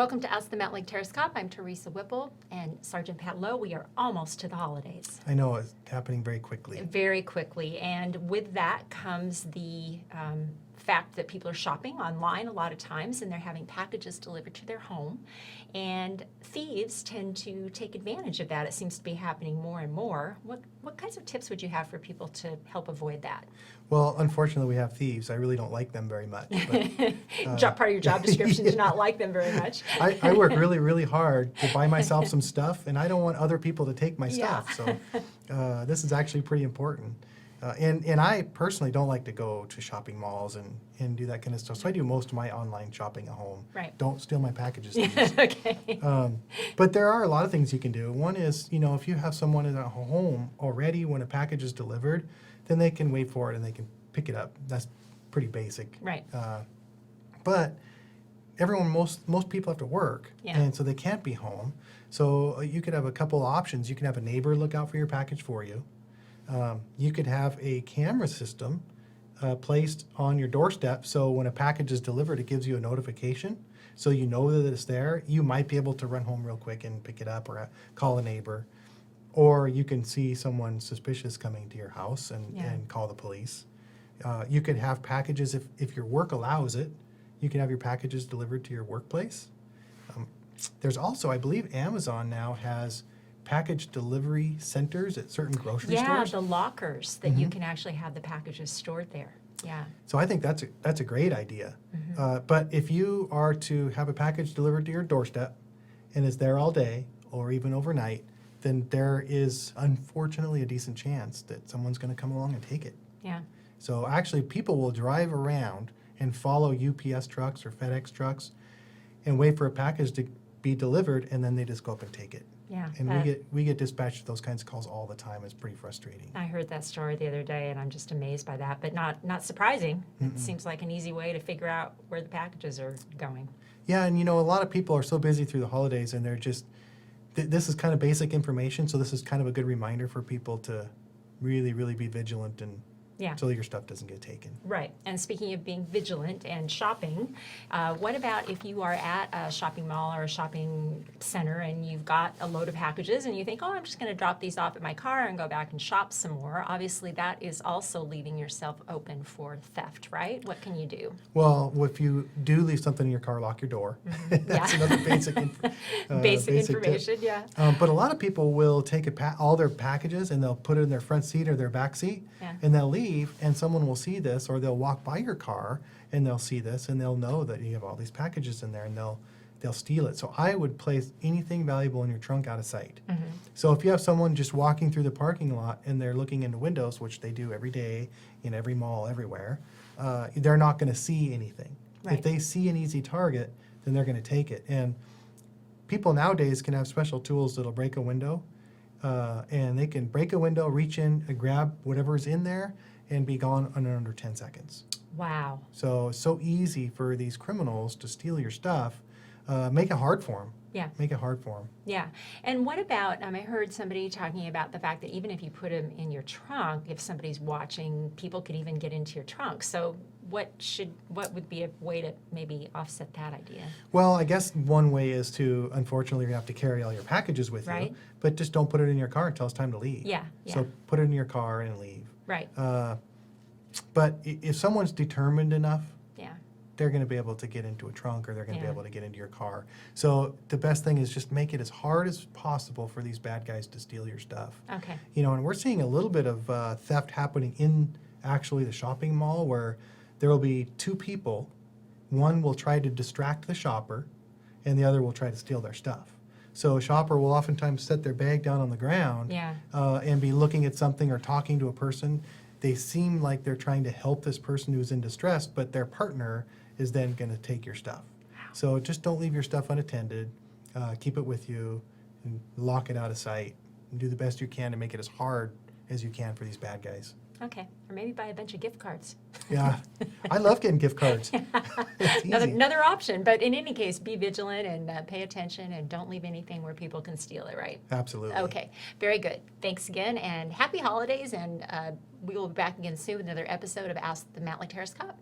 Welcome to Us, the Mountlake Terrace Cop. I'm Teresa Whipple and Sergeant Pat Lowe. We are almost to the holidays. I know, it's happening very quickly. Very quickly. And with that comes the fact that people are shopping online a lot of times and they're having packages delivered to their home. And thieves tend to take advantage of that. It seems to be happening more and more. What kinds of tips would you have for people to help avoid that? Well, unfortunately, we have thieves. I really don't like them very much. But, Part of your job description is not like them very much. I work really, really hard to buy myself some stuff, and I don't want other people to take my stuff. So this is actually pretty important. And I personally don't like to go to shopping malls and do that kind of stuff. So I do most of my online shopping at home. Right. Don't steal my packages. Okay. But there are a lot of things you can do. One is, if you have someone at home already when a package is delivered, then they can wait for it and they can pick it up. That's pretty basic. Right. But most people have to work, and so they can't be home. So you could have a couple of options. You can have a neighbor look out for your package for you. You could have a camera system placed on your doorstep, so when a package is delivered, it gives you a notification, so you know that it's there. You might be able to run home real quick and pick it up or call a neighbor. Or you can see someone suspicious coming to your house and call the police. You could have packages, if your work allows it, you can have your packages delivered to your workplace. There's also, I believe Amazon now has package delivery centers at certain grocery stores. Yeah, the lockers that you can actually have the packages stored there. Yeah. So I think that's a great idea. But if you are to have a package delivered to your doorstep and it's there all day or even overnight, then there is unfortunately a decent chance that someone's going to come along and take it. Yeah. So actually people will drive around and follow UPS trucks or FedEx trucks and wait for a package to be delivered, and then they just go up and take it. Yeah. And we get dispatched those kinds of calls all the time. It's pretty frustrating. I heard that story the other day, and I'm just amazed by that, but not surprising. It seems like an easy way to figure out where the packages are going. Yeah, and a lot of people are so busy through the holidays, and they're just, this is kind of basic information, so this is kind of a good reminder for people to really, really be vigilant and so your stuff doesn't get taken. Right. And speaking of being vigilant and shopping, what about if you are at a shopping mall or a shopping center and you've got a load of packages and you think, oh, I'm just going to drop these off at my car and go back and shop some more. Obviously, that is also leaving yourself open for theft, right? What can you do? Well, if you do leave something in your car, lock your door. That's another basic information, tip. yeah. But a lot of people will take all their packages and they'll put it in their front seat or their back seat, and they'll leave, and someone will see this, or they'll walk by your car and they'll see this, and they'll know that you have all these packages in there, and they'll steal it. So I would place anything valuable in your trunk out of sight. So if you have someone just walking through the parking lot and they're looking into windows, which they do every day in every mall everywhere, they're not going to see anything. Right. If they see an easy target, then they're going to take it. And people nowadays can have special tools that'll break a window, and they can break a window, reach in, and grab whatever's in there, and be gone in under 10 seconds. Wow. So it's so easy for these criminals to steal your stuff. Make it hard for them. Yeah. Make it hard for them. Yeah. And what about, I heard somebody talking about the fact that even if you put them in your trunk, if somebody's watching, people could even get into your trunk. So what would be a way to maybe offset that idea? Well, I guess one way is to, unfortunately, you have to carry all your packages with you, but just don't put it in your car until it's time to leave. Yeah. So put it in your car and leave. Right. But if someone's determined enough, they're going to be able to get into a trunk, or they're going to be able to get into your car. So the best thing is just make it as hard as possible for these bad guys to steal your stuff. Okay. And we're seeing a little bit of theft happening in actually the shopping mall, where there will be two people. One will try to distract the shopper, and the other will try to steal their stuff. So a shopper will oftentimes set their bag down on the ground and be looking at something or talking to a person. They seem like they're trying to help this person who's in distress, but their partner is then going to take your stuff. Wow. So just don't leave your stuff unattended. Keep it with you and lock it out of sight. And do the best you can to make it as hard as you can for these bad guys. Okay. Or maybe buy a bunch of gift cards. Yeah. I love getting gift cards. Another option. But in any case, be vigilant and pay attention, and don't leave anything where people can steal it, right? Absolutely. Okay. Very good. Thanks again, and happy holidays. And we will be back again soon with another episode of Ask the Mountlake Terrace Cop.